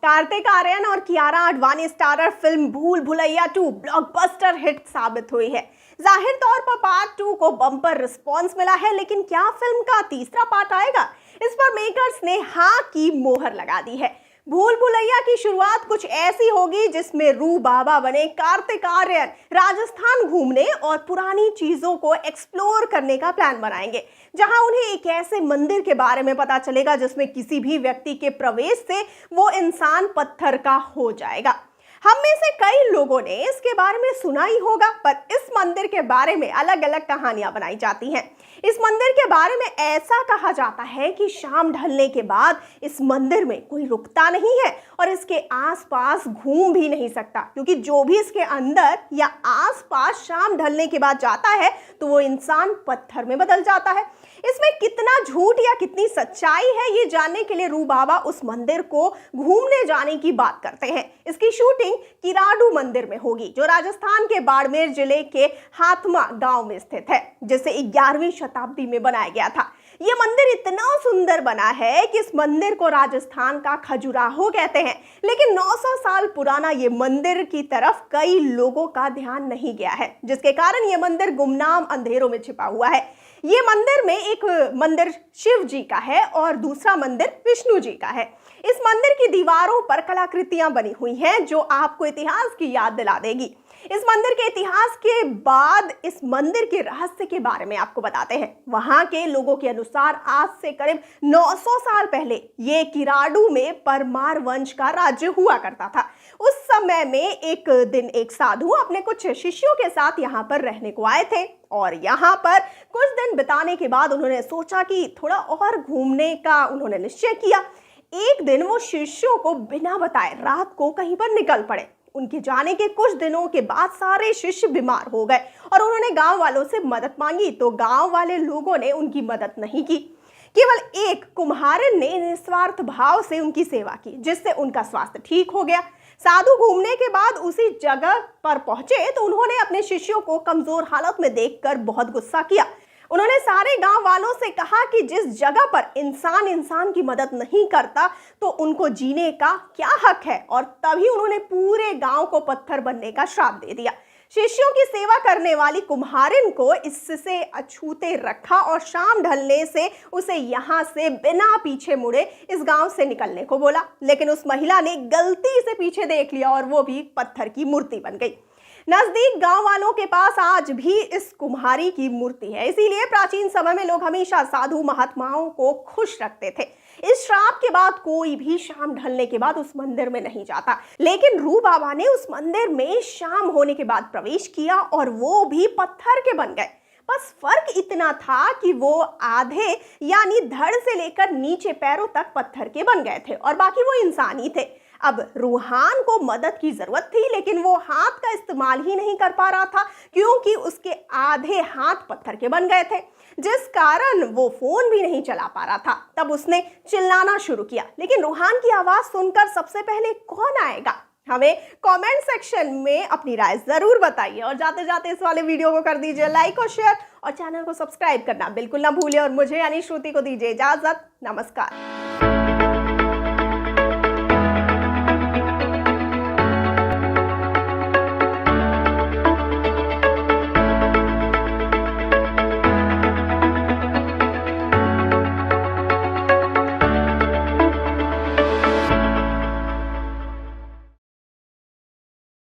कार्तिक आर्यन और Kiara Advani starrer film भूल Bhulaiyaa 2 blockbuster hit साबित हुई है। जाहिर तौर पर पार्ट 2 को बम्पर रिस्पांस मिला है, लेकिन क्या फिल्म का तीसरा पार्ट आएगा? इस पर मेकर्स ने हाँ की मोहर लगा दी है। भूल भुलैया की शुरुआत कुछ ऐसी होगी जिसमें रू बाबा बने कार्तिक आर्यन राजस्थान घूमने और पुरानी चीजों को एक्सप्लोर करने का प्लान बनाएंगे, जहां उन्हें एक ऐसे मंदिर के बारे में पता चलेगा जिसमें किसी भी व्यक्ति के प्रवेश से वो इंसान पत्थर का हो जाएगा। हम में से कई लोगों ने इसके बारे में सुना ही होगा, पर इस मंदिर के बारे में अलग अलग कहानियां बनाई जाती हैं। इस मंदिर के बारे में ऐसा कहा जाता है कि शाम ढलने के बाद इस मंदिर में कोई रुकता नहीं है और इसके आसपास घूम भी नहीं सकता, क्योंकि जो भी इसके अंदर या आसपास शाम ढलने के बाद जाता है तो वो इंसान पत्थर में बदल जाता है। इसमें कितना झूठ या कितनी सच्चाई है, ये जानने के लिए रू बाबा उस मंदिर को घूमने जाने की बात करते हैं। इसकी शूटिंग किराडू मंदिर में होगी, जो राजस्थान के बाड़मेर जिले के हाथमा गांव में स्थित है, जिसे 11वीं शताब्दी में बनाया गया था। यह मंदिर इतना सुंदर बना है कि इस मंदिर को राजस्थान का खजुराहो कहते हैं, लेकिन 900 साल पुराना ये मंदिर की तरफ कई लोगों का ध्यान नहीं गया है, जिसके कारण यह मंदिर गुमनाम अंधेरों में छिपा हुआ है। ये मंदिर में एक मंदिर शिव जी का है और दूसरा मंदिर विष्णु जी का है। इस मंदिर की दीवारों पर कलाकृतियां बनी हुई हैं जो आपको इतिहास की याद दिला देगी। इस मंदिर के इतिहास के बाद इस मंदिर के रहस्य के बारे में आपको बताते हैं। वहां के लोगों के अनुसार आज से करीब 900 साल पहले ये किराडू में परमार वंश का राज्य हुआ करता था। उस समय में एक दिन एक साधु अपने कुछ शिष्यों के साथ यहाँ पर रहने को आए थे और यहाँ पर कुछ दिन बिताने के बाद उन्होंने सोचा कि थोड़ा और घूमने का उन्होंने निश्चय किया। एक दिन वो शिष्यों को बिना बताए रात को कहीं पर निकल पड़े। उनके जाने के कुछ दिनों के बाद सारे शिष्य बीमार हो गए और उन्होंने गांव वालों से मदद मांगी, तो गांव वाले लोगों ने उनकी मदद नहीं की। केवल एक कुम्हारन ने निस्वार्थ भाव से उनकी सेवा की, जिससे उनका स्वास्थ्य ठीक हो गया। साधु घूमने के बाद उसी जगह पर पहुंचे तो उन्होंने अपने शिष्यों को कमजोर हालत में देखकर बहुत गुस्सा किया। उन्होंने सारे गांव वालों से कहा कि जिस जगह पर इंसान की मदद नहीं करता तो उनको जीने का क्या हक है, और तभी उन्होंने पूरे गांव को पत्थर बनने का श्राप दे दिया। शिष्यों की सेवा करने वाली कुम्हारिन को इससे अछूते रखा और शाम ढलने से उसे यहाँ से बिना पीछे मुड़े इस गांव से निकलने को बोला, लेकिन उस महिला ने गलती से पीछे देख लिया और वो भी पत्थर की मूर्ति बन गई। नजदीक गांव वालों के पास आज भी इस कुम्हारी की मूर्ति है, इसीलिए प्राचीन समय में लोग हमेशा साधु महात्माओं को खुश रखते थे। इस श्राप के बाद कोई भी शाम ढलने के बाद उस मंदिर में नहीं जाता, लेकिन रू बाबा ने उस मंदिर में शाम होने के बाद प्रवेश किया और वो भी पत्थर के बन गए। बस फर्क इतना था कि वो आधे यानी धड़ से लेकर नीचे पैरों तक पत्थर के बन गए थे और बाकी वो इंसान ही थे। अब रूहान को मदद की जरूरत थी, लेकिन वो हाथ का इस्तेमाल ही नहीं कर पा रहा था, क्योंकि उसके आधे हाथ पत्थर के बन गए थे, जिस कारण वो फोन भी नहीं चला पा रहा था। तब उसने चिल्लाना शुरू किया, लेकिन रूहान की आवाज सुनकर सबसे पहले कौन आएगा? हमें कमेंट सेक्शन में अपनी राय जरूर बताइए और जाते जाते इस वाले वीडियो को कर दीजिए लाइक और शेयर और चैनल को सब्सक्राइब करना बिल्कुल ना भूलिए और मुझे यानी श्रुति को दीजिए इजाजत। नमस्कार।